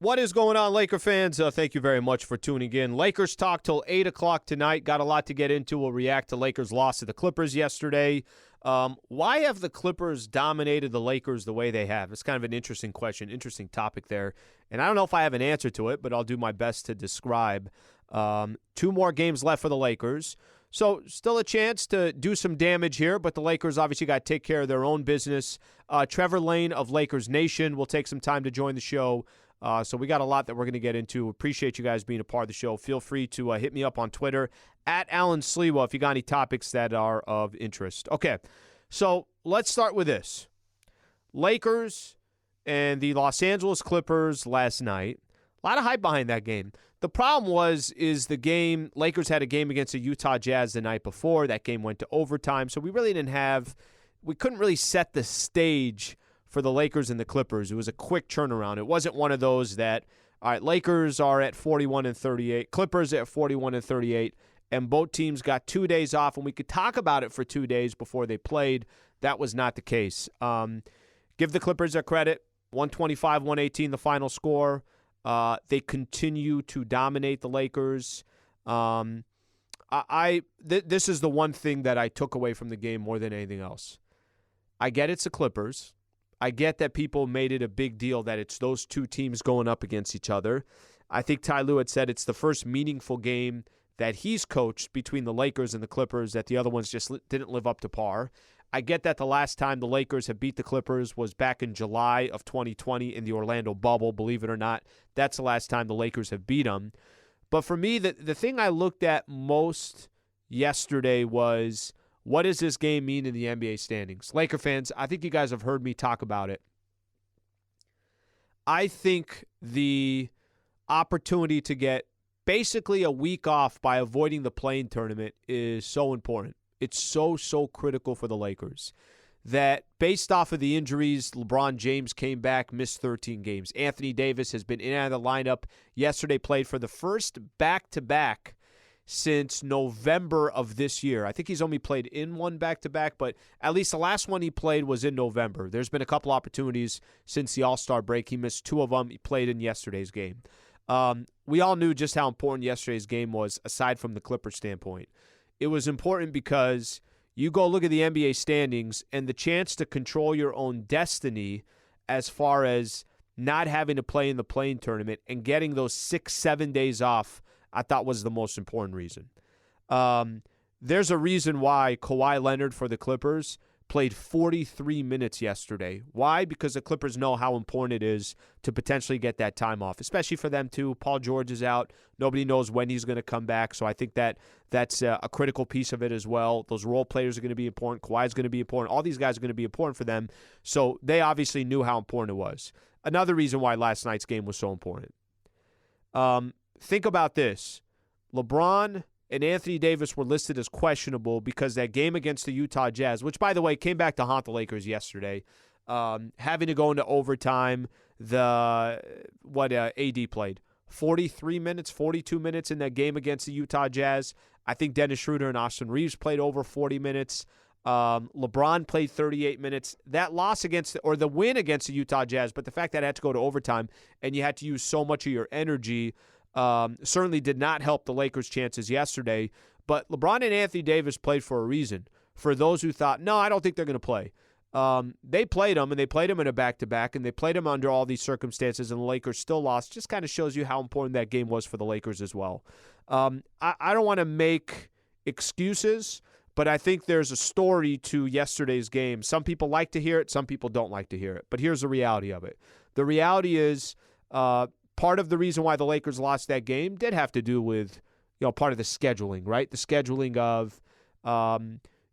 What is going on, Laker fans? Thank you very much for tuning in. Lakers talk till 8 o'clock tonight. Got a lot to get into. We'll react to Lakers' loss to the Clippers yesterday. Why have the Clippers dominated the Lakers the way they have? It's kind of an interesting question, interesting topic there. And I don't know if I have an answer to it, but I'll do my best to describe. 2 more games left for the Lakers. So still a chance to do some damage here, but the Lakers obviously got to take care of their own business. Trevor Lane of Lakers Nation will take some time to join the show. So we got a lot that we're going to get into. Appreciate you guys being a part of the show. Feel free to hit me up on Twitter, @AlanSliwa, if you got any topics that are of interest. Okay, so let's start with this. Lakers and the Los Angeles Clippers last night. A lot of hype behind that game. The problem is the game, Lakers had a game against the Utah Jazz the night before. That game went to overtime, so we couldn't really set the stage for the Lakers and the Clippers. It was a quick turnaround. It wasn't one of those that, all right, Lakers are at 41-38, Clippers at 41-38, and both teams got 2 days off, and we could talk about it for 2 days before they played. That was not the case. Give the Clippers their credit. 125-118 the final score. They continue to dominate the Lakers. This is the one thing that I took away from the game more than anything else. I get it's the Clippers. I get that people made it a big deal that it's those two teams going up against each other. I think Ty Lue had said it's the first meaningful game that he's coached between the Lakers and the Clippers, that the other ones just didn't live up to par. I get that the last time the Lakers have beat the Clippers was back in July of 2020 in the Orlando bubble. Believe it or not, that's the last time the Lakers have beat them. But for me, the thing I looked at most yesterday was, what does this game mean in the NBA standings? Laker fans, I think you guys have heard me talk about it. I think the opportunity to get basically a week off by avoiding the play-in tournament is so important. It's so critical for the Lakers that based off of the injuries, LeBron James came back, missed 13 games. Anthony Davis has been in and out of the lineup. Yesterday played for the first back-to-back since November of this year. I think he's only played in one back-to-back, but at least the last one he played was in November. There's been a couple opportunities since the All-Star break. He missed 2 of them. He played in yesterday's game. We all knew just how important yesterday's game was, aside from the Clippers standpoint. It was important because you go look at the NBA standings and the chance to control your own destiny as far as not having to play in the play-in tournament and getting those 6-7 days off, I thought was the most important reason. There's a reason why Kawhi Leonard for the Clippers played 43 minutes yesterday. Why? Because the Clippers know how important it is to potentially get that time off, especially for them too. Paul George is out. Nobody knows when he's going to come back, so I think that's a critical piece of it as well. Those role players are going to be important. Kawhi's going to be important. All these guys are going to be important for them, so they obviously knew how important it was. Another reason why last night's game was so important. Think about this. LeBron and Anthony Davis were listed as questionable because that game against the Utah Jazz, which, by the way, came back to haunt the Lakers yesterday, having to go into overtime, AD played 43 minutes, 42 minutes in that game against the Utah Jazz. I think Dennis Schroeder and Austin Reeves played over 40 minutes. LeBron played 38 minutes. That loss the win against the Utah Jazz, but the fact that it had to go to overtime and you had to use so much of your energy certainly did not help the Lakers' chances yesterday. But LeBron and Anthony Davis played for a reason. For those who thought, no, I don't think they're going to play. They played them, and they played them in a back-to-back, and they played them under all these circumstances, and the Lakers still lost. Just kind of shows you how important that game was for the Lakers as well. I don't want to make excuses, but I think there's a story to yesterday's game. Some people like to hear it. Some people don't like to hear it. But here's the reality of it. The reality is part of the reason why the Lakers lost that game did have to do with, part of the scheduling, right? The scheduling of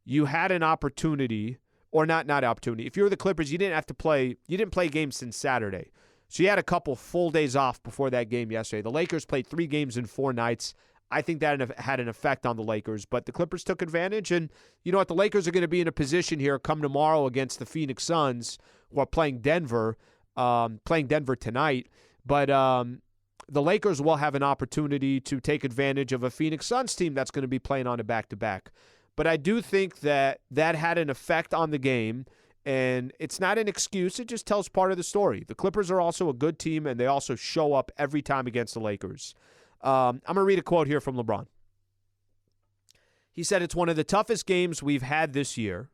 you had an opportunity, or not opportunity. If you were the Clippers, you didn't play games since Saturday. So you had a couple full days off before that game yesterday. The Lakers played 3 games in 4 nights. I think that had an effect on the Lakers, but the Clippers took advantage, and you know what? The Lakers are going to be in a position here come tomorrow against the Phoenix Suns, who are playing Denver tonight. But the Lakers will have an opportunity to take advantage of a Phoenix Suns team that's going to be playing on a back-to-back. But I do think that had an effect on the game, And it's not an excuse. It just tells part of the story. The Clippers are also a good team, and they also show up every time against the Lakers. I'm going to read a quote here from LeBron. He said, "It's one of the toughest games we've had this year.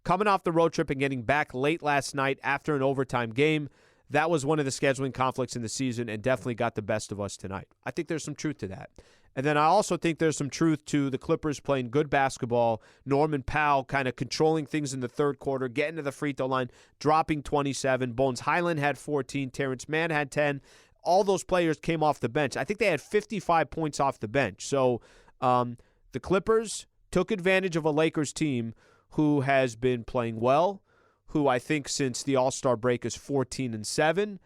Coming off the road trip and getting back late last night after an overtime game, that was one of the scheduling conflicts in the season and definitely got the best of us tonight." I think there's some truth to that. And then I also think there's some truth to the Clippers playing good basketball, Norman Powell kind of controlling things in the third quarter, getting to the free throw line, dropping 27. Bones Highland had 14. Terrence Mann had 10. All those players came off the bench. I think they had 55 points off the bench. So the Clippers took advantage of a Lakers team who has been playing well, who I think since the All-Star break is 14-7,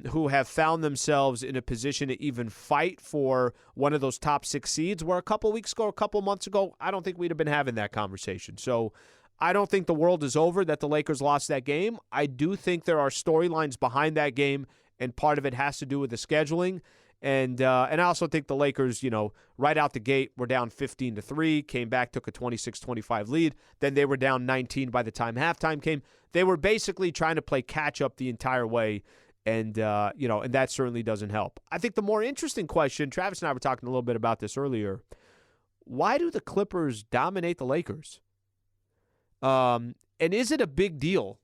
who have found themselves in a position to even fight for one of those top 6 seeds, where a couple weeks ago, a couple months ago, I don't think we'd have been having that conversation. So I don't think the world is over that the Lakers lost that game. I do think there are storylines behind that game, and part of it has to do with the scheduling. And I also think the Lakers, right out the gate, were down 15-3, came back, took a 26-25 lead. Then they were down 19 by the time halftime came. They were basically trying to play catch-up the entire way, and that certainly doesn't help. I think the more interesting question, Travis and I were talking a little bit about this earlier, why do the Clippers dominate the Lakers? And is it a big deal?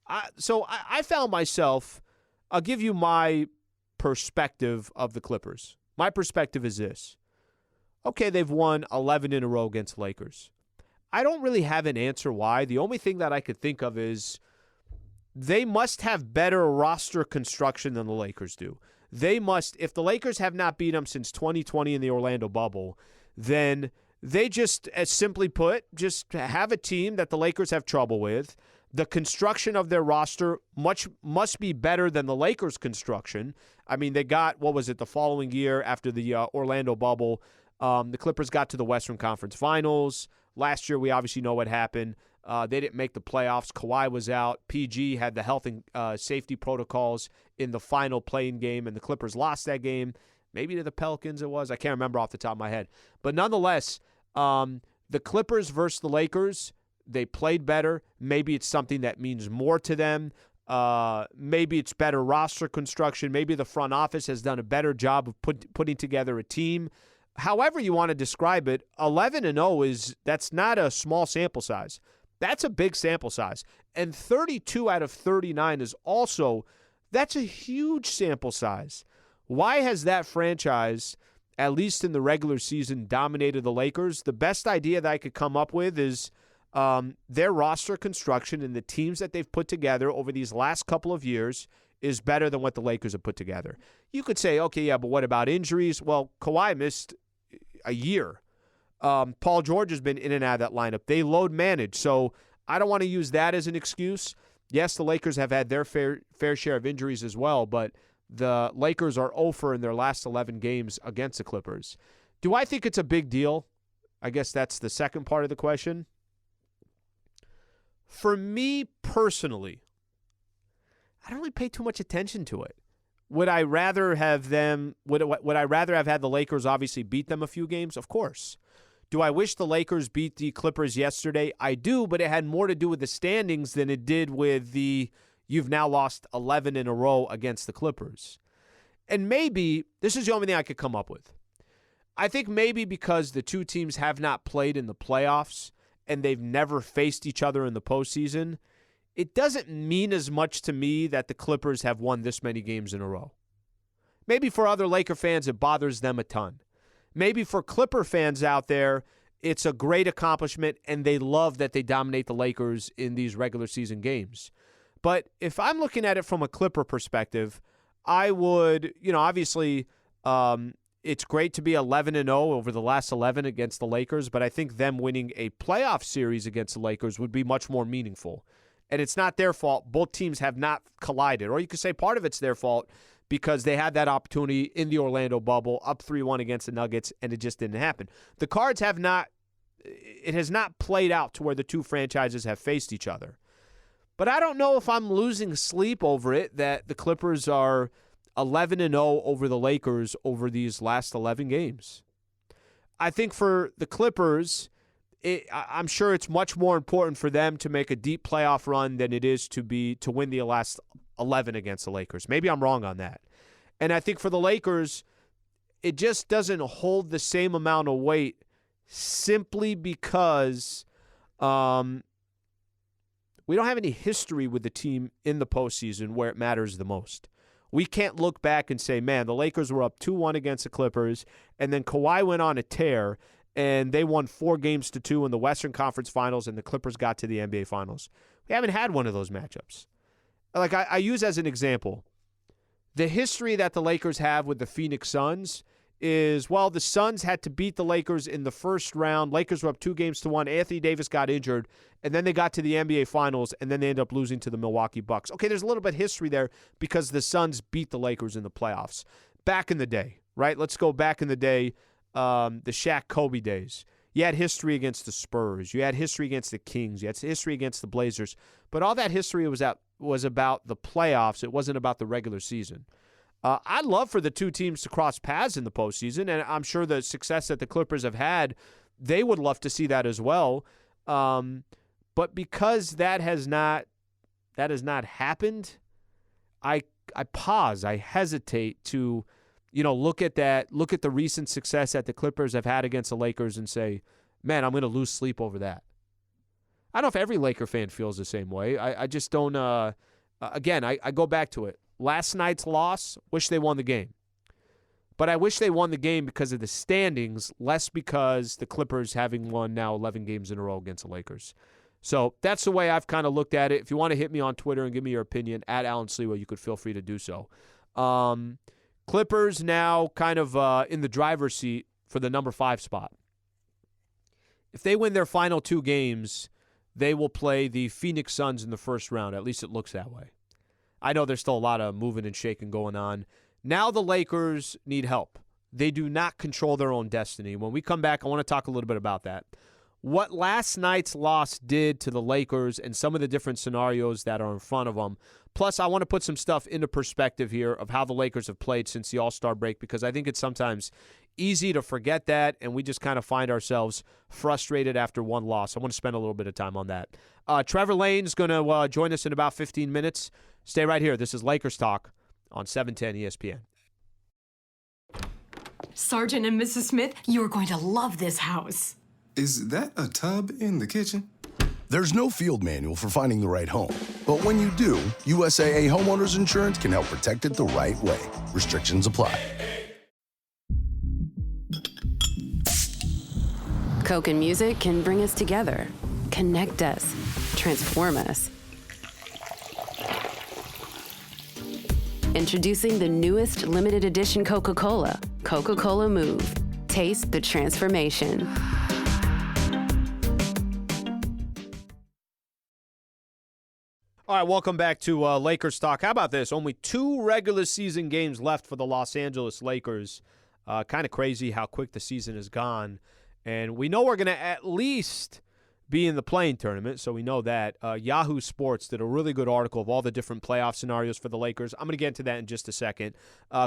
I found myself, I'll give you my perspective of the Clippers. My perspective is this. Okay, they've won 11 in a row against the Lakers. I don't really have an answer why. The only thing that I could think of is they must have better roster construction than the Lakers do. They must, if the Lakers have not beat them since 2020 in the Orlando bubble, then they just, as simply put, just have a team that the Lakers have trouble with. The construction of their roster must be better than the Lakers' construction. I mean, they got, the following year after the Orlando bubble, the Clippers got to the Western Conference Finals. Last year, we obviously know what happened. They didn't make the playoffs. Kawhi was out. PG had the health and safety protocols in the final playing game, and the Clippers lost that game. Maybe to the Pelicans it was. I can't remember off the top of my head. But nonetheless, the Clippers versus the Lakers, they played better. Maybe it's something that means more to them. Maybe it's better roster construction. Maybe the front office has done a better job of putting together a team. However you want to describe it, 11-0 that's not a small sample size. That's a big sample size. And 32 out of 39 is also, that's a huge sample size. Why has that franchise, at least in the regular season, dominated the Lakers? The best idea that I could come up with is their roster construction and the teams that they've put together over these last couple of years is better than what the Lakers have put together. You could say, okay, yeah, but what about injuries? Well, Kawhi missed a year. Paul George has been in and out of that lineup. They load manage, so I don't want to use that as an excuse. Yes, the Lakers have had their fair share of injuries as well, but the Lakers are 0 in their last 11 games against the Clippers. Do I think it's a big deal? I guess that's the second part of the question. For me personally, I don't really pay too much attention to it. Would I rather have them? Would I rather have had the Lakers obviously beat them a few games? Of course. Do I wish the Lakers beat the Clippers yesterday? I do, but it had more to do with the standings than it did with you've now lost 11 in a row against the Clippers. And maybe this is the only thing I could come up with. I think maybe because the two teams have not played in the playoffs and they've never faced each other in the postseason, it doesn't mean as much to me that the Clippers have won this many games in a row. Maybe for other Laker fans, it bothers them a ton. Maybe for Clipper fans out there, it's a great accomplishment and they love that they dominate the Lakers in these regular season games. But if I'm looking at it from a Clipper perspective, I would, obviously it's great to be 11-0 over the last 11 against the Lakers, but I think them winning a playoff series against the Lakers would be much more meaningful. And it's not their fault. Both teams have not collided. Or you could say part of it's their fault because they had that opportunity in the Orlando bubble, up 3-1 against the Nuggets, and it just didn't happen. The Cards it has not played out to where the two franchises have faced each other. But I don't know if I'm losing sleep over it that the Clippers are 11-0 over the Lakers over these last 11 games. I think for the Clippers, I'm sure it's much more important for them to make a deep playoff run than it is to win the last 11 against the Lakers. Maybe I'm wrong on that. And I think for the Lakers, it just doesn't hold the same amount of weight simply because we don't have any history with the team in the postseason where it matters the most. We can't look back and say, man, the Lakers were up 2-1 against the Clippers, and then Kawhi went on a tear, and they won 4-2 in the Western Conference Finals, and the Clippers got to the NBA Finals. We haven't had one of those matchups. Like I use as an example, the history that the Lakers have with the Phoenix Suns is, well, the Suns had to beat the Lakers in the first round. Lakers were up 2-1. Anthony Davis got injured, and then they got to the NBA Finals, and then they ended up losing to the Milwaukee Bucks. Okay, there's a little bit of history there because the Suns beat the Lakers in the playoffs. Back in the day, right? Let's go back in the day, the Shaq-Kobe days. You had history against the Spurs. You had history against the Kings. You had history against the Blazers. But all that history was about the playoffs. It wasn't about the regular season. I'd love for the two teams to cross paths in the postseason, and I'm sure the success that the Clippers have had, they would love to see that as well. But because that has not happened, I pause. I hesitate to, look at the recent success that the Clippers have had against the Lakers and say, man, I'm going to lose sleep over that. I don't know if every Laker fan feels the same way. I just don't. Again, I go back to it. Last night's loss, wish they won the game. But I wish they won the game because of the standings, less because the Clippers having won now 11 games in a row against the Lakers. So that's the way I've kind of looked at it. If you want to hit me on Twitter and give me your opinion, at Alan Sliwa, you could feel free to do so. Clippers now kind of in the driver's seat for the number 5 spot. If they win their final 2 games, they will play the Phoenix Suns in the first round. At least it looks that way. I know there's still a lot of moving and shaking going on. Now the Lakers need help. They do not control their own destiny. When we come back, I want to talk a little bit about that. What last night's loss did to the Lakers and some of the different scenarios that are in front of them. Plus, I want to put some stuff into perspective here of how the Lakers have played since the All-Star break, because I think it's sometimes easy to forget that, and we just kind of find ourselves frustrated after one loss. I want to spend a little bit of time on that. Trevor Lane's going to join us in about 15 minutes. Stay right here. This is Lakers Talk on 710 ESPN. Sergeant and Mrs. Smith, you're going to love this house. Is that a tub in the kitchen? There's no field manual for finding the right home. But when you do, USAA Homeowners Insurance can help protect it the right way. Restrictions apply. Coke and music can bring us together, connect us, transform us. Introducing the newest limited edition Coca-Cola, Coca-Cola Move. Taste the transformation. All right, welcome back to Lakers Talk. How about this? Only 2 regular season games left for the Los Angeles Lakers. Kind of crazy how quick the season has gone. And we know we're going to at least be in the play-in tournament, so we know that. Yahoo Sports did a really good article of all the different playoff scenarios for the Lakers. I'm going to get into that in just a second.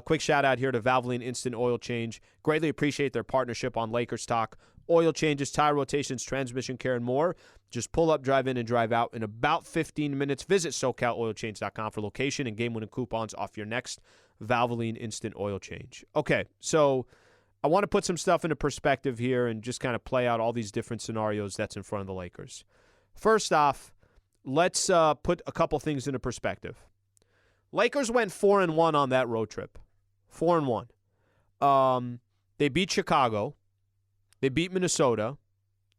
Quick shout-out here to Valvoline Instant Oil Change. Greatly appreciate their partnership on Lakers Talk. Oil changes, tire rotations, transmission care, and more. Just pull up, drive in, and drive out in about 15 minutes. Visit SoCalOilChange.com for location and game-winning coupons off your next Valvoline Instant Oil Change. Okay, so I want to put some stuff into perspective here and just kind of play out all these different scenarios that's in front of the Lakers. First off, let's put a couple things into perspective. Lakers went 4-1 on that road trip. 4-1. They beat Chicago. They beat Minnesota.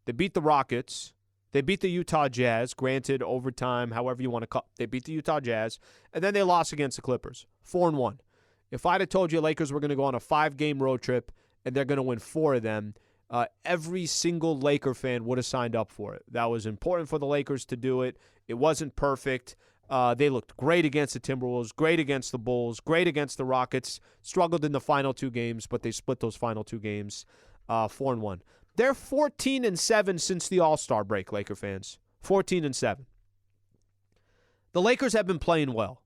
They beat the Rockets. They beat the Utah Jazz, granted overtime, however you want to call it. They beat the Utah Jazz, and then they lost against the Clippers. 4-1. If I'd have told you Lakers were going to go on a 5-game road trip and they're going to win 4 of them, every single Laker fan would have signed up for it. That was important for the Lakers to do it. It wasn't perfect. They looked great against the Timberwolves, great against the Bulls, great against the Rockets, struggled in the final 2 games, but they split those final 2 games 4-1. They're 14-7 since the All-Star break, Laker fans. 14-7. The Lakers have been playing well,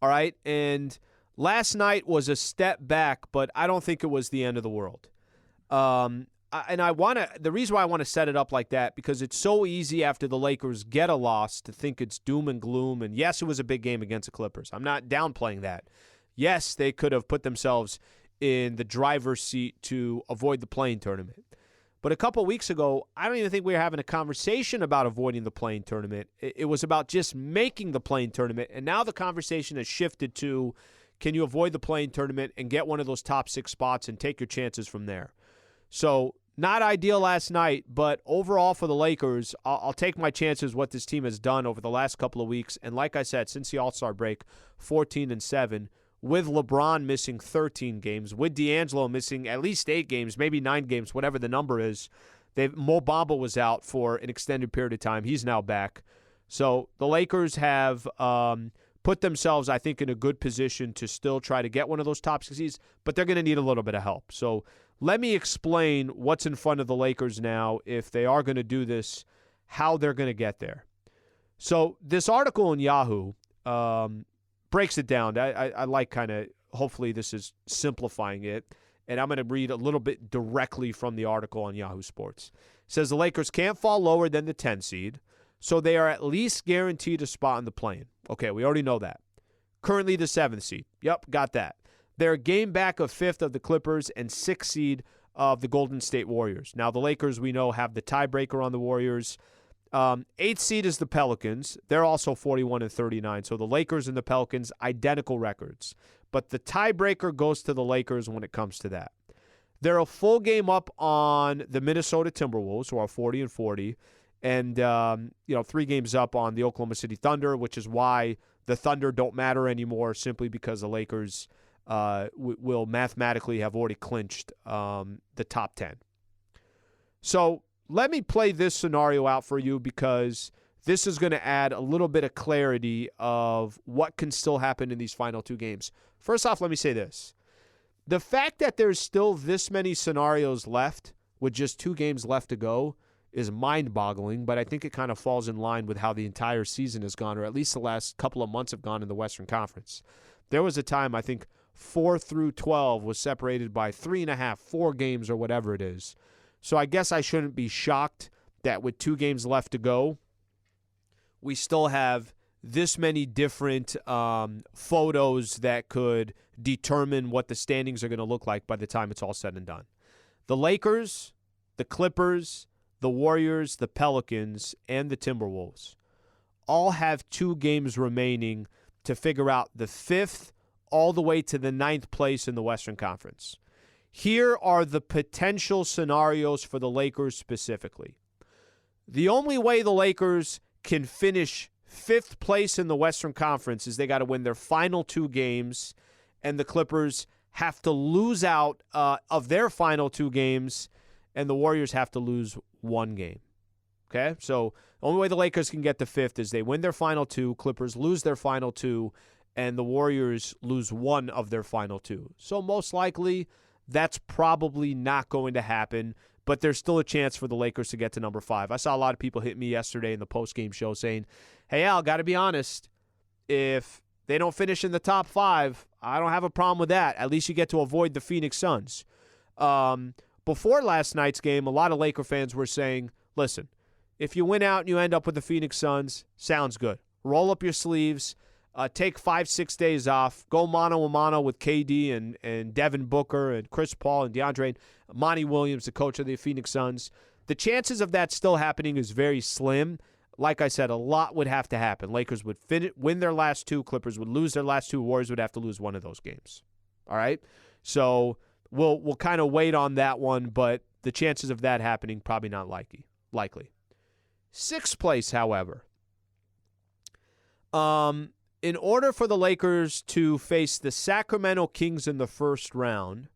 all right? And last night was a step back, but I don't think it was the end of the world. the reason why I want to set it up like that, because it's so easy after the Lakers get a loss to think it's doom and gloom. And yes, it was a big game against the Clippers. I'm not downplaying that. Yes, they could have put themselves in the driver's seat to avoid the play-in tournament. But a couple weeks ago, I don't even think we were having a conversation about avoiding the play-in tournament. It was about just making the play-in tournament. And now the conversation has shifted to, can you avoid the play-in tournament and get one of those top 6 spots and take your chances from there? So not ideal last night, but overall for the Lakers, I'll take my chances what this team has done over the last couple of weeks. And like I said, since the All-Star break, 14-7, with LeBron missing 13 games, with D'Angelo missing at least 8 games, maybe 9 games, whatever the number is. Mo Bamba was out for an extended period of time. He's now back. So the Lakers have put themselves, I think, in a good position to still try to get one of those top 6 seeds, but they're going to need a little bit of help. So let me explain what's in front of the Lakers now, if they are going to do this, how they're going to get there. So this article in Yahoo breaks it down. I like kind of, hopefully this is simplifying it, and I'm going to read a little bit directly from the article on Yahoo Sports. It says the Lakers can't fall lower than the 10 seed, so they are at least guaranteed a spot in the play-in. Okay, we already know that. Currently the 7th seed. Yep, got that. They're a game back of 5th of the Clippers and 6th seed of the Golden State Warriors. Now the Lakers, we know, have the tiebreaker on the Warriors. 8th seed is the Pelicans. They're also 41-39. So the Lakers and the Pelicans, identical records. But the tiebreaker goes to the Lakers when it comes to that. They're a full game up on the Minnesota Timberwolves, who are 40-40, and 3 games up on the Oklahoma City Thunder, which is why the Thunder don't matter anymore, simply because the Lakers will mathematically have already clinched the top 10. So let me play this scenario out for you, because this is going to add a little bit of clarity of what can still happen in these final 2 games. First off, let me say this. The fact that there's still this many scenarios left with just 2 games left to go is mind-boggling, but I think it kind of falls in line with how the entire season has gone, or at least the last couple of months have gone in the Western Conference. There was a time, I think, 4 through 12 was separated by 3.5, 4 games or whatever it is. So I guess I shouldn't be shocked that with 2 games left to go, we still have this many different photos that could determine what the standings are going to look like by the time it's all said and done. The Lakers, the Clippers, the Warriors, the Pelicans, and the Timberwolves all have 2 games remaining to figure out the 5th all the way to the 9th place in the Western Conference. Here are the potential scenarios for the Lakers specifically. The only way the Lakers can finish 5th place in the Western Conference is they got to win their final 2 games, and the Clippers have to lose out of their final 2 games, and the Warriors have to lose 1 game. Okay? So the only way the Lakers can get to 5th is they win their final 2, Clippers lose their final 2, and the Warriors lose 1 of their final 2. So most likely, that's probably not going to happen, but there's still a chance for the Lakers to get to number 5. I saw a lot of people hit me yesterday in the post-game show saying, hey, Al, got to be honest, if they don't finish in the top 5, I don't have a problem with that. At least you get to avoid the Phoenix Suns. Before last night's game, a lot of Laker fans were saying, listen, if you win out and you end up with the Phoenix Suns, sounds good. Roll up your sleeves. Take 5-6 days off. Go mano-a-mano with KD and Devin Booker and Chris Paul and DeAndre and Monty Williams, the coach of the Phoenix Suns. The chances of that still happening is very slim. Like I said, a lot would have to happen. Lakers would win their last 2. Clippers would lose their last 2. Warriors would have to lose 1 of those games. All right? So we'll kind of wait on that one, but the chances of that happening probably not likely. 6th place, however. In order for the Lakers to face the Sacramento Kings in the first round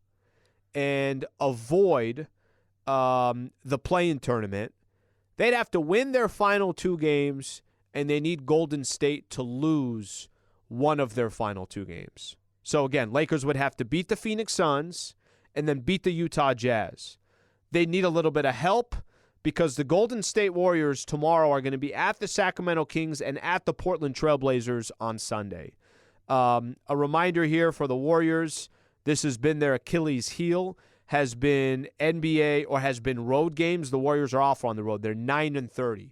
and avoid the play-in tournament, they'd have to win their final 2 games, and they need Golden State to lose 1 of their final 2 games. So again, Lakers would have to beat the Phoenix Suns and then beat the Utah Jazz. They need a little bit of help, because the Golden State Warriors tomorrow are going to be at the Sacramento Kings and at the Portland Trailblazers on Sunday. A reminder here for the Warriors, this has been their Achilles heel. has been NBA or has been road games. The Warriors are off on the road. They're 9-30.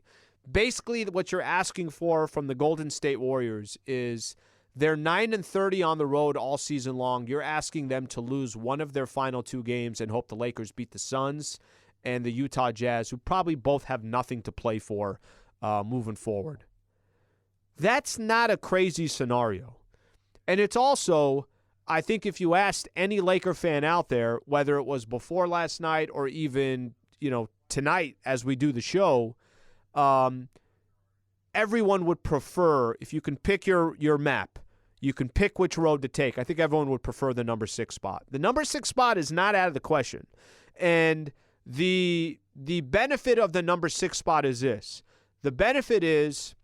Basically, what you're asking for from the Golden State Warriors is they're 9-30 on the road all season long. You're asking them to lose one of their final 2 games and hope the Lakers beat the Suns and the Utah Jazz, who probably both have nothing to play for moving forward. That's not a crazy scenario. And it's also, I think if you asked any Laker fan out there, whether it was before last night or even, tonight as we do the show, everyone would prefer, if you can pick your map, you can pick which road to take. I think everyone would prefer the number 6 spot. The number 6 spot is not out of the question. And the benefit of the number 6 spot is this. The benefit is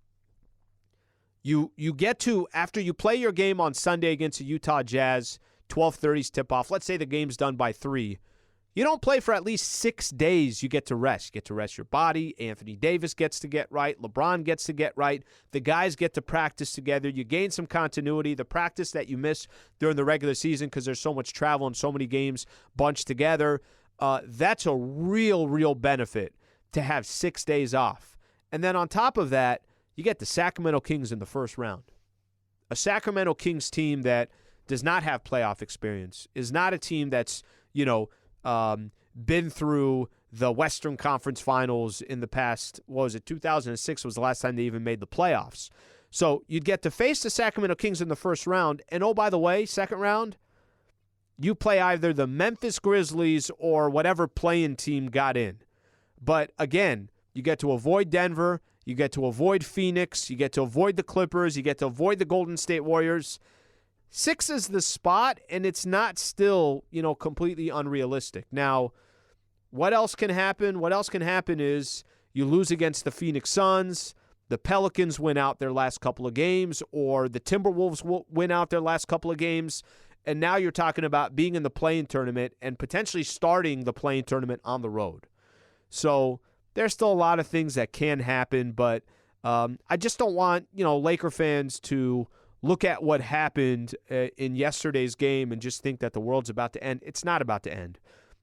you get to, after you play your game on Sunday against the Utah Jazz, 12:30's tip-off. Let's say the game's done by 3. You don't play for at least 6 days. You get to rest. You get to rest your body. Anthony Davis gets to get right. LeBron gets to get right. The guys get to practice together. You gain some continuity. The practice that you miss during the regular season because there's so much travel and so many games bunched together, that's a real benefit to have 6 days off. And then on top of that, you get the Sacramento Kings in the first round. A Sacramento Kings team that does not have playoff experience, is not a team that's, been through the Western Conference Finals in the past, 2006 was the last time they even made the playoffs. So you'd get to face the Sacramento Kings in the first round, and oh, by the way, second round, you play either the Memphis Grizzlies or whatever play-in team got in. But again, you get to avoid Denver, you get to avoid Phoenix, you get to avoid the Clippers, you get to avoid the Golden State Warriors. 6 is the spot, and it's not still, completely unrealistic. Now, what else can happen? What else can happen is you lose against the Phoenix Suns, the Pelicans win out their last couple of games, or the Timberwolves will win out their last couple of games, and now you're talking about being in the play-in tournament and potentially starting the play-in tournament on the road. So there's still a lot of things that can happen, but I just don't want, Laker fans to look at what happened in yesterday's game and just think that the world's about to end. It's not about to end.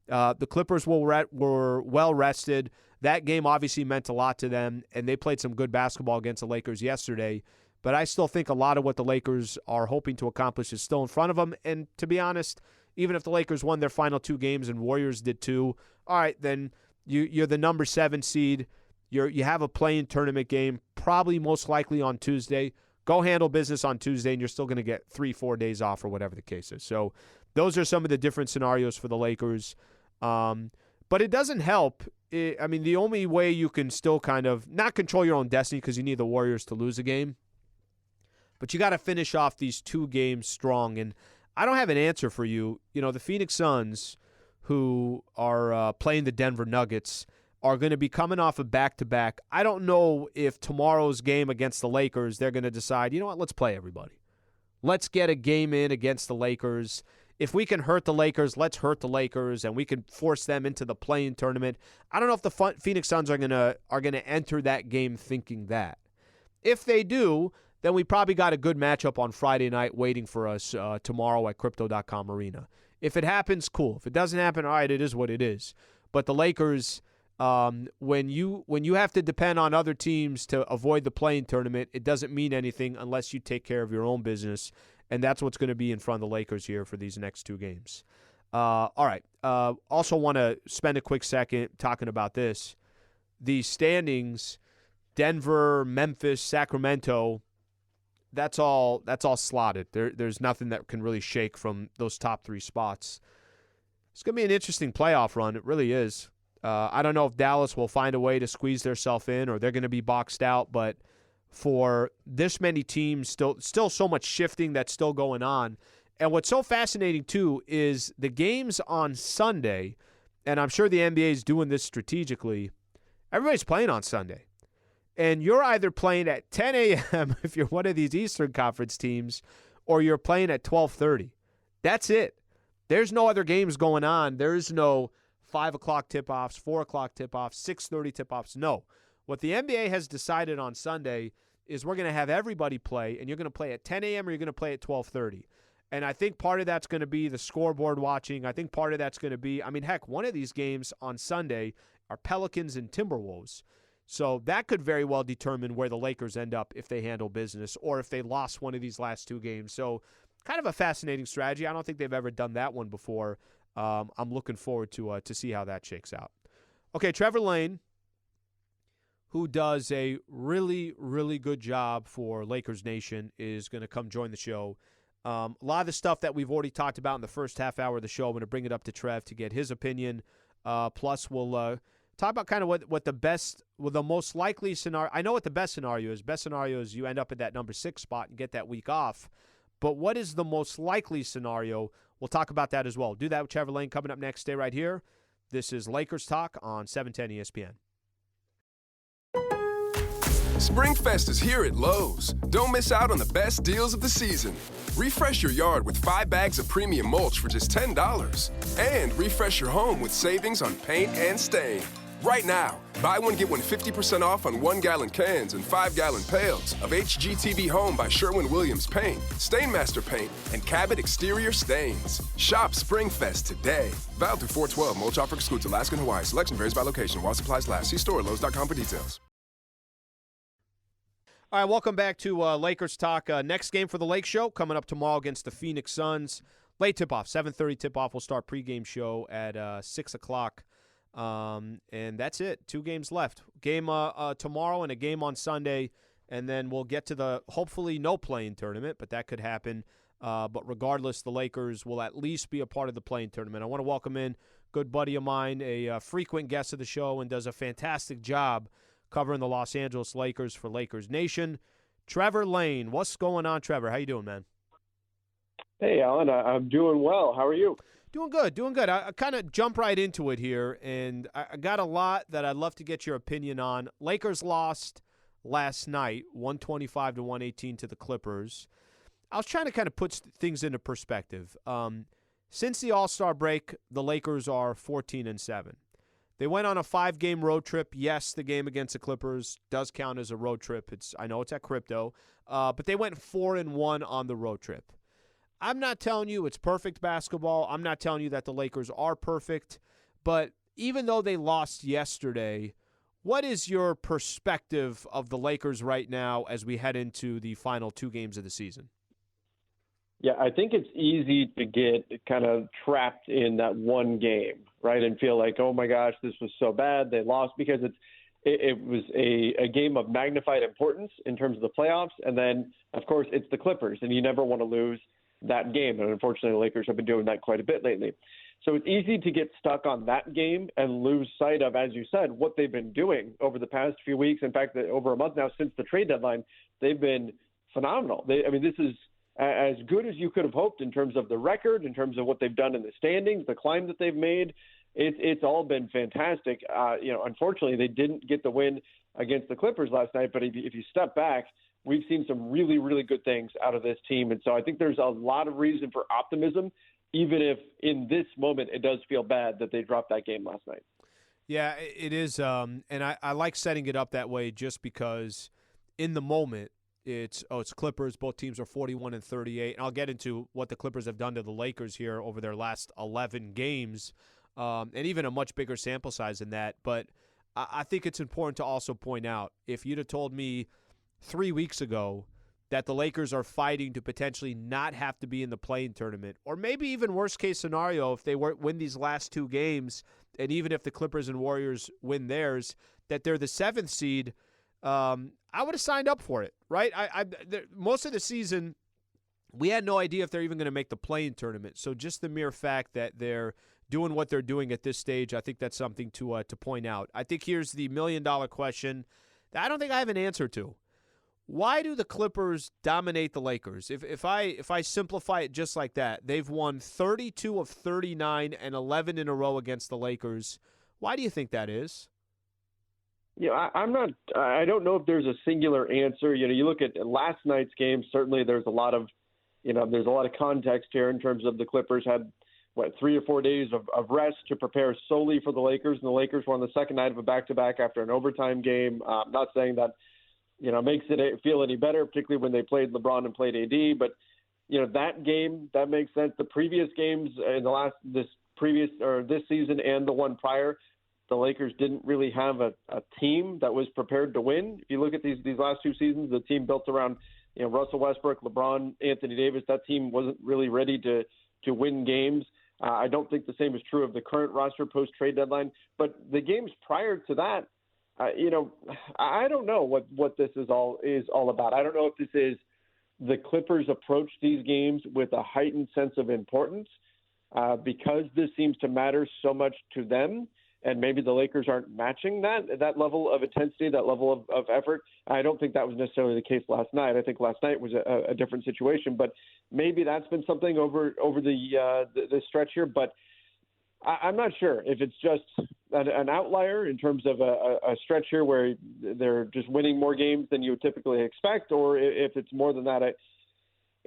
The Clippers were well rested. That game obviously meant a lot to them, and they played some good basketball against the Lakers yesterday. But I still think a lot of what the Lakers are hoping to accomplish is still in front of them. And to be honest, even if the Lakers won their final 2 games and Warriors did too, all right, then you're the number 7 seed. You have a play-in tournament game, probably most likely on Tuesday. Go handle business on Tuesday, and you're still going to get 3-4 days off or whatever the case is. So those are some of the different scenarios for the Lakers. But it doesn't help. The only way you can still kind of not control your own destiny, because you need the Warriors to lose a game, but you got to finish off these 2 games strong. And I don't have an answer for you. The Phoenix Suns, who are playing the Denver Nuggets, are going to be coming off a back-to-back. I don't know if tomorrow's game against the Lakers, they're going to decide, you know what, let's play everybody. Let's get a game in against the Lakers. If we can hurt the Lakers, let's hurt the Lakers, and we can force them into the play-in tournament. I don't know if the Phoenix Suns are going to enter that game thinking that. If they do, then we probably got a good matchup on Friday night waiting for us tomorrow at Crypto.com Arena. If it happens, cool. If it doesn't happen, all right, it is what it is. But the Lakers, when you have to depend on other teams to avoid the play-in tournament, it doesn't mean anything unless you take care of your own business, and that's what's going to be in front of the Lakers here for these next 2 games. All right. Also want to spend a quick second talking about this. The standings, Denver, Memphis, Sacramento, that's all slotted. There's nothing that can really shake from those top 3 spots. It's going to be an interesting playoff run. It really is. I don't know if Dallas will find a way to squeeze themselves in, or they're going to be boxed out. But for this many teams, still so much shifting that's still going on. And what's so fascinating, too, is the games on Sunday, and I'm sure the NBA is doing this strategically, everybody's playing on Sunday. And you're either playing at 10 a.m. if you're one of these Eastern Conference teams, or you're playing at 12:30. That's it. There's no other games going on. There's no 5 o'clock tip-offs, 4 o'clock tip-offs, 6:30 tip-offs. No. What the NBA has decided on Sunday is we're going to have everybody play, and you're going to play at 10 a.m. or you're going to play at 12:30. And I think part of that's going to be the scoreboard watching. I think part of that's going to be, heck, one of these games on Sunday are Pelicans and Timberwolves. So that could very well determine where the Lakers end up if they handle business or if they lost one of these last two games. So kind of a fascinating strategy. I don't think they've ever done that one before. I'm looking forward to see how that shakes out. Okay, Trevor Lane, who does a really, really good job for Lakers Nation, is going to come join the show. A lot of the stuff that we've already talked about in the first half hour of the show, I'm going to bring it up to Trev to get his opinion. Plus, we'll talk about kind of what the most likely scenario. I know what the best scenario is. Best scenario is you end up at that number 6 spot and get that week off. But what is the most likely scenario? We'll talk about that as well. Do that with Trevor Lane coming up next. Stay right here. This is Lakers Talk on 710 ESPN. Springfest is here at Lowe's. Don't miss out on the best deals of the season. Refresh your yard with 5 bags of premium mulch for just $10. And refresh your home with savings on paint and stain. Right now, buy one, get one 50% off on 1-gallon cans and 5-gallon pails of HGTV Home by Sherwin-Williams Paint, Stainmaster Paint, and Cabot Exterior Stains. Shop Springfest today. Valid through 4/12. Mulch offer excludes Alaska and Hawaii. Selection varies by location. While supplies last. See store at Lowe's.com for details. All right, welcome back to Lakers Talk. Next game for the Lake Show coming up tomorrow against the Phoenix Suns. Late tip-off, 7:30 tip-off. We'll start pregame show at 6 o'clock. And that's it. 2 games left. Game tomorrow and a game on Sunday, and then we'll get to the hopefully no play-in tournament, but that could happen. But regardless, the Lakers will at least be a part of the play-in tournament. I want to welcome in a good buddy of mine, a frequent guest of the show, and does a fantastic job covering the Los Angeles Lakers for Lakers Nation. Trevor Lane. What's going on, Trevor? How you doing, man? Hey, Alan. I'm doing well. How are you? Doing good. I kind of jump right into it here, and I got a lot that I'd love to get your opinion on. Lakers lost last night, 125-118 to the Clippers. I was trying to kind of put things into perspective. Since the All-Star break, the Lakers are 14-7. They went on a 5-game road trip. Yes, the game against the Clippers does count as a road trip. I know it's at Crypto, but they went 4-1 on the road trip. I'm not telling you it's perfect basketball. I'm not telling you that the Lakers are perfect. But even though they lost yesterday, what is your perspective of the Lakers right now as we head into the final 2 games of the season? Yeah, I think it's easy to get kind of trapped in that one game, right, and feel like, oh, my gosh, this was so bad. They lost because it was a game of magnified importance in terms of the playoffs. And then, of course, it's the Clippers, and you never want to lose that game. And unfortunately, the Lakers have been doing that quite a bit lately. So it's easy to get stuck on that game and lose sight of, as you said, what they've been doing over the past few weeks. In fact, over a month now since the trade deadline, they've been phenomenal. This is as good as you could have hoped in terms of the record, in terms of what they've done in the standings, the climb that they've made. It's all been fantastic. Unfortunately, they didn't get the win against the Clippers last night. But if you step back, we've seen some really, really good things out of this team. And so I think there's a lot of reason for optimism, even if in this moment it does feel bad that they dropped that game last night. Yeah, it is. And I like setting it up that way just because in the moment, it's Clippers. Both teams are 41-38. And I'll get into what the Clippers have done to the Lakers here over their last 11 games, and even a much bigger sample size than that. But I think it's important to also point out, if you'd have told me 3 weeks ago that the Lakers are fighting to potentially not have to be in the play-in tournament, or maybe even worst-case scenario, if they win these last 2 games, and even if the Clippers and Warriors win theirs, that they're the 7th seed, I would have signed up for it, right? Most of the season, we had no idea if they're even going to make the play-in tournament. So just the mere fact that they're doing what they're doing at this stage, I think that's something to point out. I think here's the million-dollar question that I don't think I have an answer to. Why do the Clippers dominate the Lakers? If I simplify it just like that, they've won 32 of 39 and 11 in a row against the Lakers. Why do you think that is? I don't know if there's a singular answer. You look at last night's game, certainly there's a lot of context here in terms of the Clippers had 3 or 4 days of rest to prepare solely for the Lakers, and the Lakers were on the second night of a back-to-back after an overtime game. Not saying that makes it feel any better, particularly when they played LeBron and played AD, but that game, that makes sense. The previous games in this season and the one prior, the Lakers didn't really have a team that was prepared to win. If you look at these last two seasons, the team built around Russell Westbrook, LeBron, Anthony Davis, that team wasn't really ready to win games. I don't think the same is true of the current roster post-trade deadline. But the games prior to that, I don't know what this is all about. I don't know if this is the Clippers approach these games with a heightened sense of importance because this seems to matter so much to them. And maybe the Lakers aren't matching that level of intensity, that level of effort. I don't think that was necessarily the case last night. I think last night was a different situation, but maybe that's been something over the stretch here. But I'm not sure if it's just an outlier in terms of a stretch here where they're just winning more games than you would typically expect, or if it's more than that.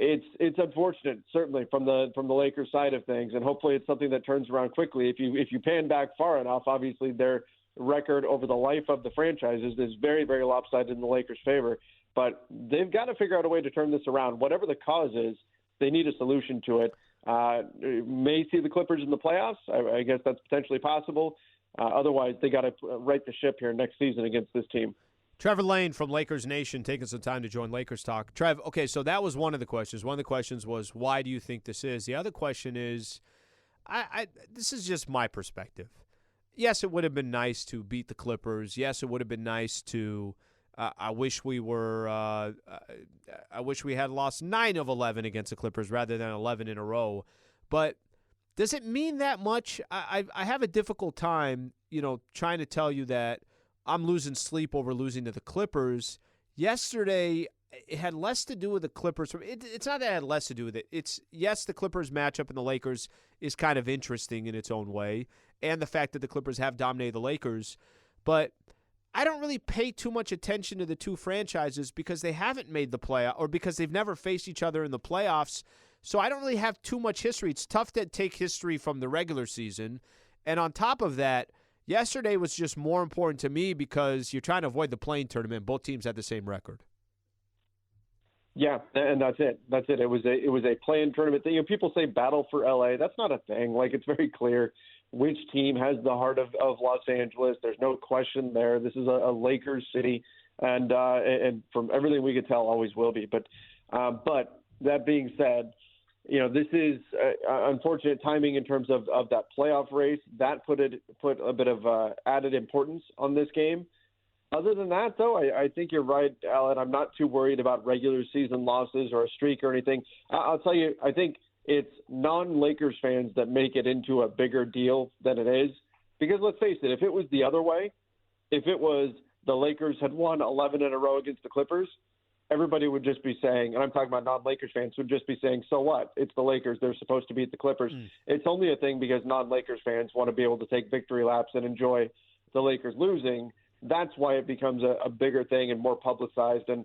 It's unfortunate, certainly from the Lakers side of things, and hopefully it's something that turns around quickly. If you pan back far enough, obviously their record over the life of the franchises is very, very lopsided in the Lakers' favor. But they've got to figure out a way to turn this around. Whatever the cause is, they need a solution to it. May see the Clippers in the playoffs. I guess that's potentially possible. Otherwise, they got to right the ship here next season against this team. Trevor Lane from Lakers Nation taking some time to join Lakers Talk. Trev, okay, so that was one of the questions. One of the questions was, why do you think this is? The other question is, this is just my perspective. Yes, it would have been nice to beat the Clippers. Yes, it would have been nice to I wish we had lost 9 of 11 against the Clippers rather than 11 in a row. But does it mean that much? I have a difficult time, trying to tell you that I'm losing sleep over losing to the Clippers. Yesterday, it had less to do with the Clippers. It's not that it had less to do with it. It's, yes, the Clippers matchup and the Lakers is kind of interesting in its own way, and the fact that the Clippers have dominated the Lakers. But I don't really pay too much attention to the two franchises because they haven't made the playoff, or because they've never faced each other in the playoffs. So I don't really have too much history. It's tough to take history from the regular season. And on top of that, yesterday was just more important to me because you're trying to avoid the play-in tournament. Both teams had the same record. Yeah, and that's it. It was a play-in tournament thing. People say battle for LA. That's not a thing. It's very clear which team has the heart of Los Angeles. There's no question there. This is a Lakers city, and from everything we could tell, always will be. But that being said, this is unfortunate timing in terms of that playoff race. That put a bit of added importance on this game. Other than that, though, I think you're right, Alan. I'm not too worried about regular season losses or a streak or anything. I'll tell you, I think it's non-Lakers fans that make it into a bigger deal than it is. Because let's face it, if it was the other way, if it was the Lakers had won 11 in a row against the Clippers, everybody would just be saying, and I'm talking about non-Lakers fans, would just be saying, so what? It's the Lakers. They're supposed to beat the Clippers. It's only a thing because non-Lakers fans want to be able to take victory laps and enjoy the Lakers losing. That's why it becomes a bigger thing and more publicized and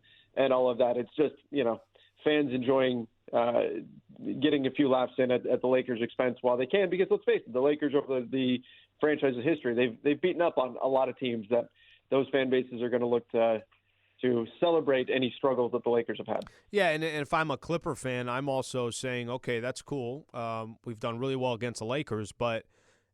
all of that. It's just, fans enjoying getting a few laps in at the Lakers' expense while they can, because let's face it, the Lakers over the franchise's history, they've beaten up on a lot of teams that those fan bases are going to look to celebrate any struggles that the Lakers have had. Yeah, and if I'm a Clipper fan, I'm also saying, okay, that's cool. We've done really well against the Lakers, but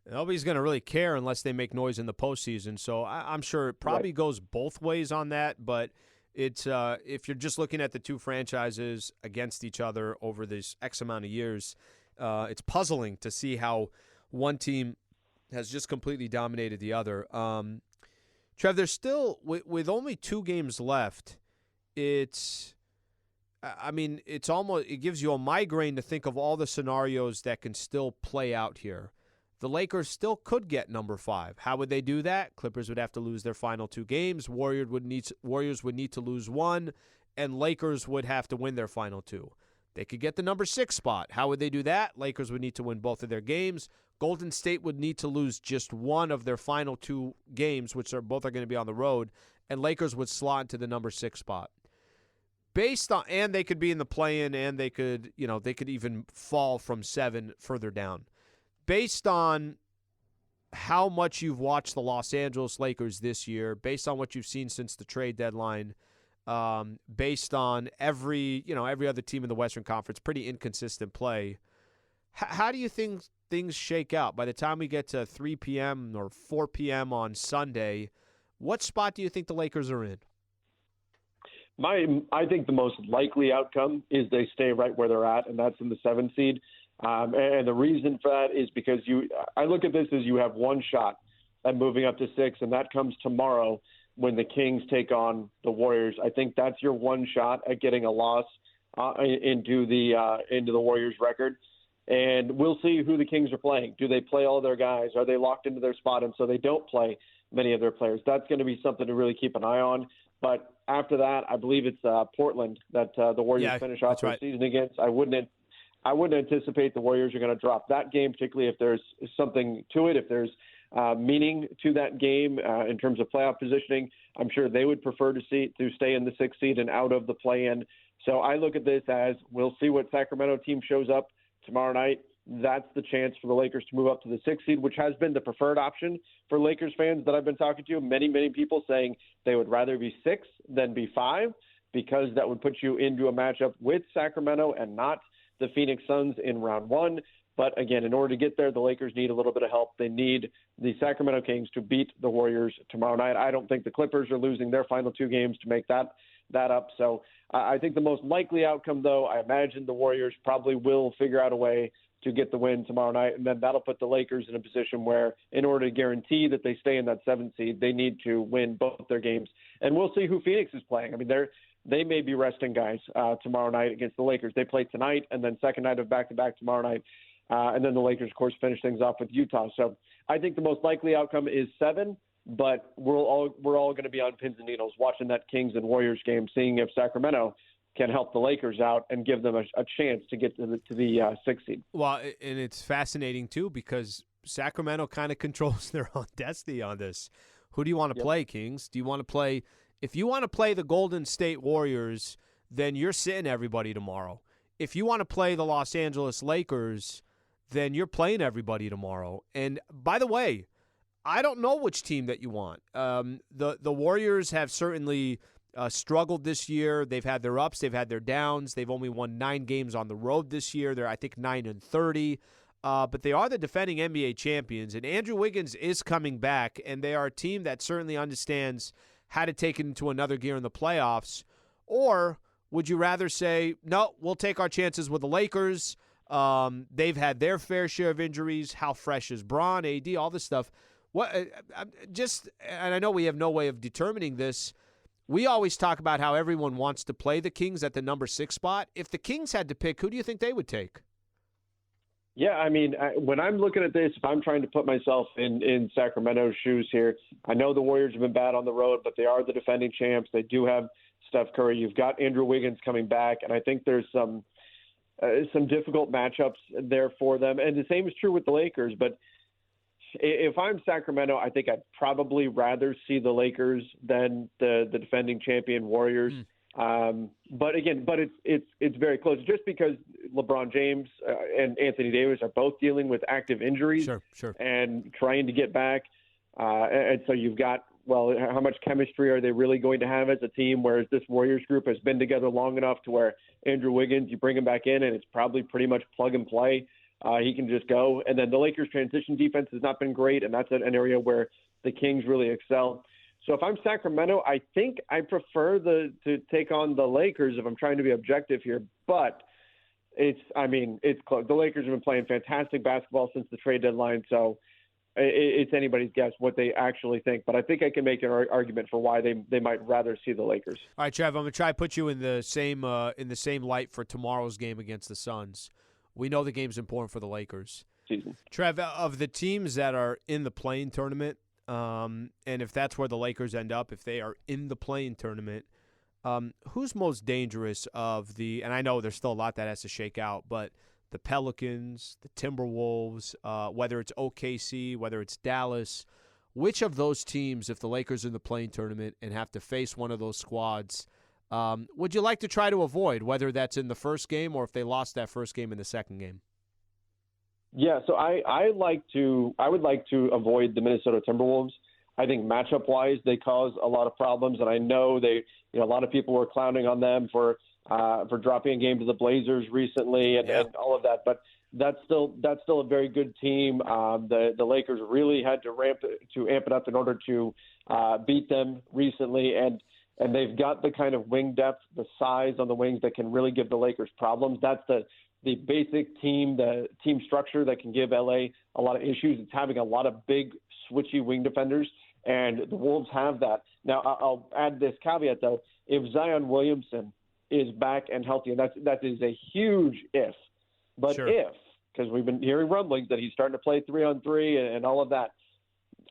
nobody's going to really care unless they make noise in the postseason. So I'm sure it probably goes both ways on that, but it's if you're just looking at the two franchises against each other over this X amount of years, it's puzzling to see how one team has just completely dominated the other. Trev, there's still, with only 2 games left, it gives you a migraine to think of all the scenarios that can still play out here. The Lakers still could get number 5. How would they do that? Clippers would have to lose their final 2 games. Warriors would need to lose 1, and Lakers would have to win their final 2. They could get the number 6 spot. How would they do that? Lakers would need to win both of their games. Golden State would need to lose just 1 of their final 2 games, which both are going to be on the road, and Lakers would slot into the number 6 spot. And they could be in the play-in, and they could even fall from 7 further down. Based on how much you've watched the Los Angeles Lakers this year, based on what you've seen since the trade deadline, based on every other team in the Western Conference. Pretty inconsistent play. How do you think things shake out by the time we get to 3 p.m. or 4 p.m. on Sunday? What spot do you think the Lakers are in? I think the most likely outcome is they stay right where they're at, and that's in the 7th seed. And the reason for that is because I look at this as you have one shot at moving up to 6, and that comes tomorrow when the Kings take on the Warriors. I think that's your one shot at getting a loss into the Warriors record. And we'll see who the Kings are playing. Do they play all their guys? Are they locked into their spot and so they don't play many of their players? That's going to be something to really keep an eye on. But after that, I believe it's Portland that the Warriors finish off their season against. I wouldn't anticipate the Warriors are going to drop that game, particularly if there's something to it, if there's meaning to that game in terms of playoff positioning. I'm sure they would prefer to stay in the 6th seed and out of the play-in. So I look at this as we'll see what Sacramento team shows up tomorrow night. That's the chance for the Lakers to move up to the 6th seed, which has been the preferred option for Lakers fans that I've been talking to. Many, many people saying they would rather be 6 than be 5 because that would put you into a matchup with Sacramento and not the Phoenix Suns in round 1. But again, in order to get there, the Lakers need a little bit of help. They need the Sacramento Kings to beat the Warriors tomorrow night. I don't think the Clippers are losing their final 2 games to make that up. So I think the most likely outcome, though, I imagine the Warriors probably will figure out a way to get the win tomorrow night, and then that'll put the Lakers in a position where, in order to guarantee that they stay in that 7th seed, they need to win both their games. And we'll see who Phoenix is playing. I mean, they may be resting guys tomorrow night against the Lakers. They play tonight, and then second night of back-to-back tomorrow night. And then the Lakers, of course, finish things off with Utah. So I think the most likely outcome is 7, but we're all going to be on pins and needles watching that Kings and Warriors game, seeing if Sacramento can help the Lakers out and give them a chance to get to the 6th seed. Well, and it's fascinating, too, because Sacramento kind of controls their own destiny on this. Who do you want to play, Kings? Do you want to play – if you want to play the Golden State Warriors, then you're sitting everybody tomorrow. If you want to play the Los Angeles Lakers, then you're playing everybody tomorrow. And by the way, I don't know which team that you want. The Warriors have certainly struggled this year. They've had their ups, they've had their downs. They've only won 9 games on the road this year. They're, I think, 9-30. But they are the defending NBA champions, and Andrew Wiggins is coming back, and they are a team that certainly understands how to take it into another gear in the playoffs. Or would you rather say, no, we'll take our chances with the Lakers? They've had their fair share of injuries. How fresh is Bron, AD, all this stuff? And I know we have no way of determining this. We always talk about how everyone wants to play the Kings at the number 6 spot. If the Kings had to pick, who do you think they would take? Yeah, I mean, when I'm looking at this, if I'm trying to put myself in Sacramento's shoes here, I know the Warriors have been bad on the road, but they are the defending champs. They do have Steph Curry. You've got Andrew Wiggins coming back, and I think there's some difficult matchups there for them. And the same is true with the Lakers. But if I'm Sacramento, I think I'd probably rather see the Lakers than the defending champion Warriors. But it's very close, just because LeBron James and Anthony Davis are both dealing with active injuries and trying to get back. And so you've got, well, how much chemistry are they really going to have as a team? Whereas this Warriors group has been together long enough to where Andrew Wiggins, you bring him back in and it's probably pretty much plug and play. He can just go. And then the Lakers transition defense has not been great, and that's an area where the Kings really excel. So if I'm Sacramento, I think I prefer to take on the Lakers if I'm trying to be objective here. But it's close. The Lakers have been playing fantastic basketball since the trade deadline, so it's anybody's guess what they actually think. But I think I can make an argument for why they might rather see the Lakers. All right, Trev, I'm going to try to put you in the same light for tomorrow's game against the Suns. We know the game's important for the Lakers. Trev, of the teams that are in the play-in tournament, and if that's where the Lakers end up, if they are in the play-in tournament, who's most dangerous of the – and I know there's still a lot that has to shake out, but the Pelicans, the Timberwolves, whether it's OKC, whether it's Dallas, which of those teams, if the Lakers are in the play-in tournament and have to face one of those squads, would you like to try to avoid, whether that's in the first game or if they lost that first game in the second game? Yeah, so I would like to avoid the Minnesota Timberwolves. I think matchup-wise, they cause a lot of problems, and I know a lot of people were clowning on them for dropping a game to the Blazers recently and all of that. But that's still a very good team. The Lakers really had to amp it up in order to beat them recently, and they've got the kind of wing depth, the size on the wings that can really give the Lakers problems. That's the basic team, the team structure that can give LA a lot of issues. It's having a lot of big, switchy wing defenders, and the Wolves have that. Now, I'll add this caveat, though. If Zion Williamson is back and healthy, and that is a huge if, but Sure. because we've been hearing rumblings that he's starting to play 3-on-3 and all of that,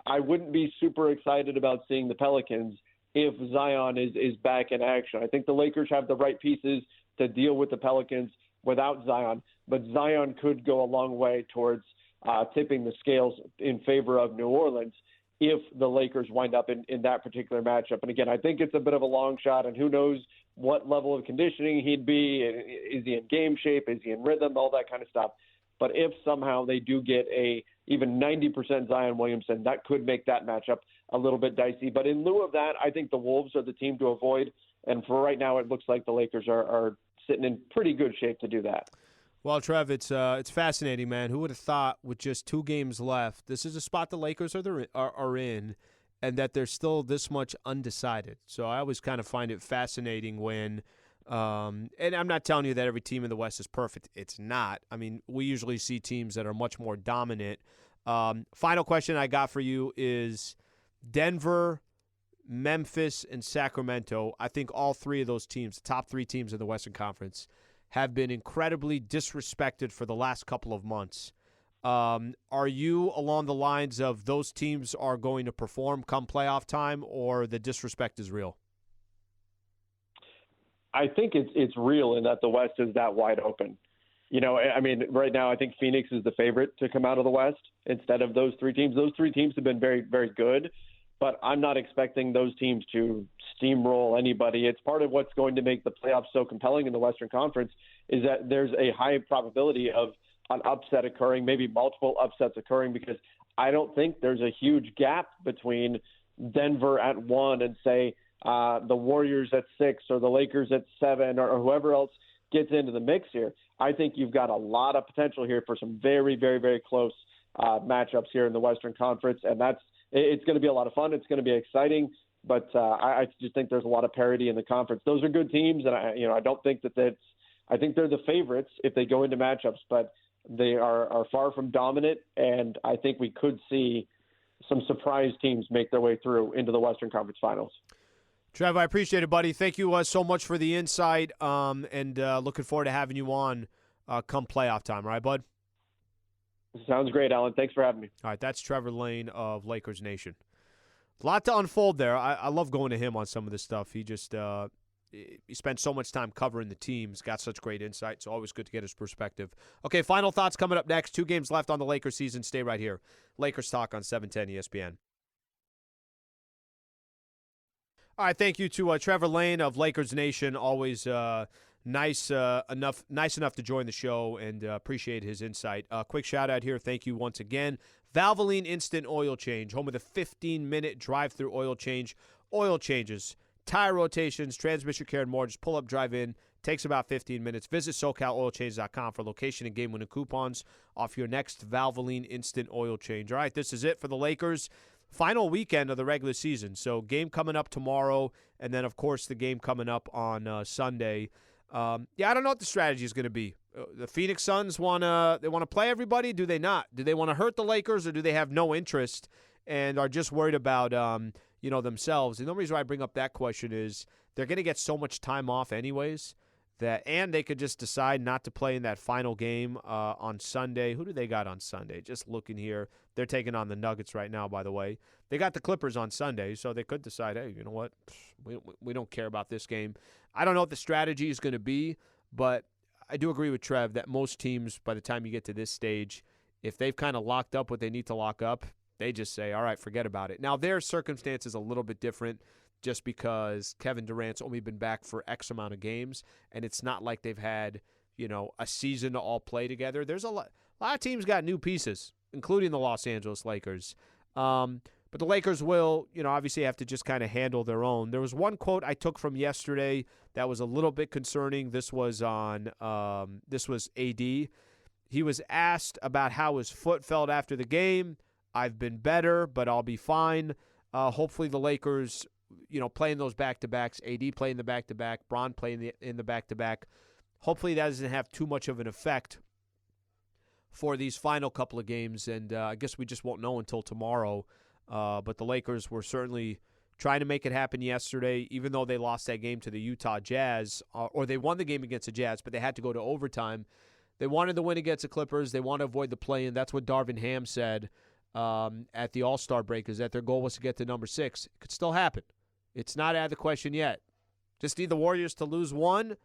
I wouldn't be super excited about seeing the Pelicans if Zion is back in action. I think the Lakers have the right pieces to deal with the Pelicans without Zion, but Zion could go a long way towards tipping the scales in favor of New Orleans if the Lakers wind up in that particular matchup. And again, I think it's a bit of a long shot, and who knows what level of conditioning he'd be. Is he in game shape? Is he in rhythm? All that kind of stuff. But if somehow they do get even 90% Zion Williamson, that could make that matchup a little bit dicey. But in lieu of that, I think the Wolves are the team to avoid. And for right now, it looks like the Lakers are sitting in pretty good shape to do that. Well, Trev, it's fascinating, man. Who would have thought with just 2 games left, this is a spot the Lakers are in, and that there's still this much undecided. So I always kind of find it fascinating when and I'm not telling you that every team in the West is perfect. It's not. I mean, we usually see teams that are much more dominant. Final question I got for you is Denver, Memphis, and Sacramento. I think all 3 of those teams, the top 3 teams in the Western Conference, have been incredibly disrespected for the last couple of months. Are you along the lines of those teams are going to perform come playoff time, or the disrespect is real? I think it's real in that the West is that wide open. I mean, right now I think Phoenix is the favorite to come out of the West instead of those 3 teams. Those 3 teams have been very, very good, but I'm not expecting those teams to steamroll anybody. It's part of what's going to make the playoffs so compelling in the Western Conference is that there's a high probability of an upset occurring, maybe multiple upsets occurring, because I don't think there's a huge gap between Denver at 1 and, say, the Warriors at 6 or the Lakers at 7 or whoever else gets into the mix here. I think you've got a lot of potential here for some very, very, very close matchups here in the Western Conference, and it's going to be a lot of fun. It's going to be exciting, but I just think there's a lot of parity in the conference. Those are good teams, and I don't think I think they're the favorites if they go into matchups, but they are far from dominant, and I think we could see some surprise teams make their way through into the Western Conference Finals. Trev, I appreciate it, buddy. Thank you so much for the insight, and looking forward to having you on come playoff time. All right, bud? Sounds great, Alan. Thanks for having me. All right, that's Trevor Lane of Lakers Nation. A lot to unfold there. I love going to him on some of this stuff. He just he spent so much time covering the teams, got such great insight. So always good to get his perspective. Okay, final thoughts coming up next. 2 games left on the Lakers season. Stay right here. Lakers Talk on 710 ESPN. All right, thank you to Trevor Lane of Lakers Nation. Always nice enough to join the show, and appreciate his insight. Quick shout out here. Thank you once again. Valvoline Instant Oil Change, home of the 15-minute drive-through oil change. Oil changes, tire rotations, transmission care, and more. Just pull up, drive in. Takes about 15 minutes. Visit SoCalOilChange.com for location and game winning coupons off your next Valvoline Instant Oil Change. All right, this is it for the Lakers. Final weekend of the regular season. So game coming up tomorrow, and then, of course, the game coming up on Sunday. I don't know what the strategy is going to be. The Phoenix Suns want to play everybody? Do they not? Do they want to hurt the Lakers, or do they have no interest and are just worried about themselves? And the only reason why I bring up that question is they're going to get so much time off anyways, and they could just decide not to play in that final game on Sunday. Who do they got on Sunday? Just looking here. They're taking on the Nuggets right now, by the way. They got the Clippers on Sunday, so they could decide, hey, you know what? We don't care about this game. I don't know what the strategy is going to be, but I do agree with Trev that most teams, by the time you get to this stage, if they've kind of locked up what they need to lock up, they just say, all right, forget about it. Now, their circumstance is a little bit different just because Kevin Durant's only been back for X amount of games, and it's not like they've had, a season to all play together. There's a lot of teams got new pieces, including the Los Angeles Lakers. But the Lakers will, obviously have to just kind of handle their own. There was one quote I took from yesterday that was a little bit concerning. This was AD. He was asked about how his foot felt after the game. I've been better, but I'll be fine. Hopefully the Lakers, playing those back-to-backs, AD playing the back-to-back, Bron playing in the back-to-back. Hopefully that doesn't have too much of an effect for these final couple of games, and I guess we just won't know until tomorrow. But the Lakers were certainly trying to make it happen yesterday, even though they lost that game to the Utah Jazz, or they won the game against the Jazz, but they had to go to overtime. They wanted to win against the Clippers. They want to avoid the play-in. That's what Darvin Ham said at the All-Star break, is that their goal was to get to number 6. It could still happen. It's not out of the question yet. Just need the Warriors to lose one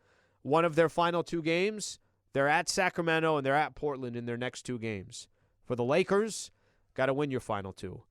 of their final 2 games. They're at Sacramento and they're at Portland in their next 2 games. For the Lakers, got to win your final 2.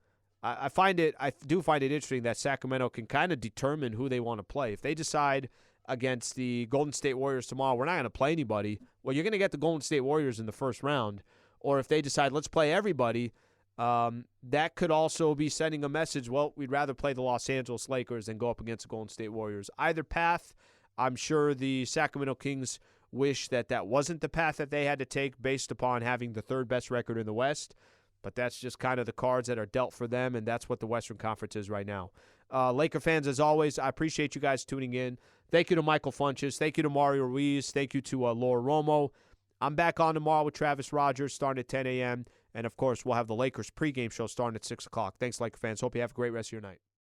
I do find it interesting that Sacramento can kind of determine who they want to play. If they decide against the Golden State Warriors tomorrow, we're not going to play anybody, well, you're going to get the Golden State Warriors in the first round. Or if they decide, let's play everybody, that could also be sending a message, well, we'd rather play the Los Angeles Lakers than go up against the Golden State Warriors. Either path, I'm sure the Sacramento Kings wish that wasn't the path that they had to take based upon having the 3rd best record in the West. But that's just kind of the cards that are dealt for them, and that's what the Western Conference is right now. Laker fans, as always, I appreciate you guys tuning in. Thank you to Michael Funches. Thank you to Mario Ruiz. Thank you to Laura Romo. I'm back on tomorrow with Travis Rogers starting at 10 a.m. And, of course, we'll have the Lakers pregame show starting at 6 o'clock. Thanks, Laker fans. Hope you have a great rest of your night.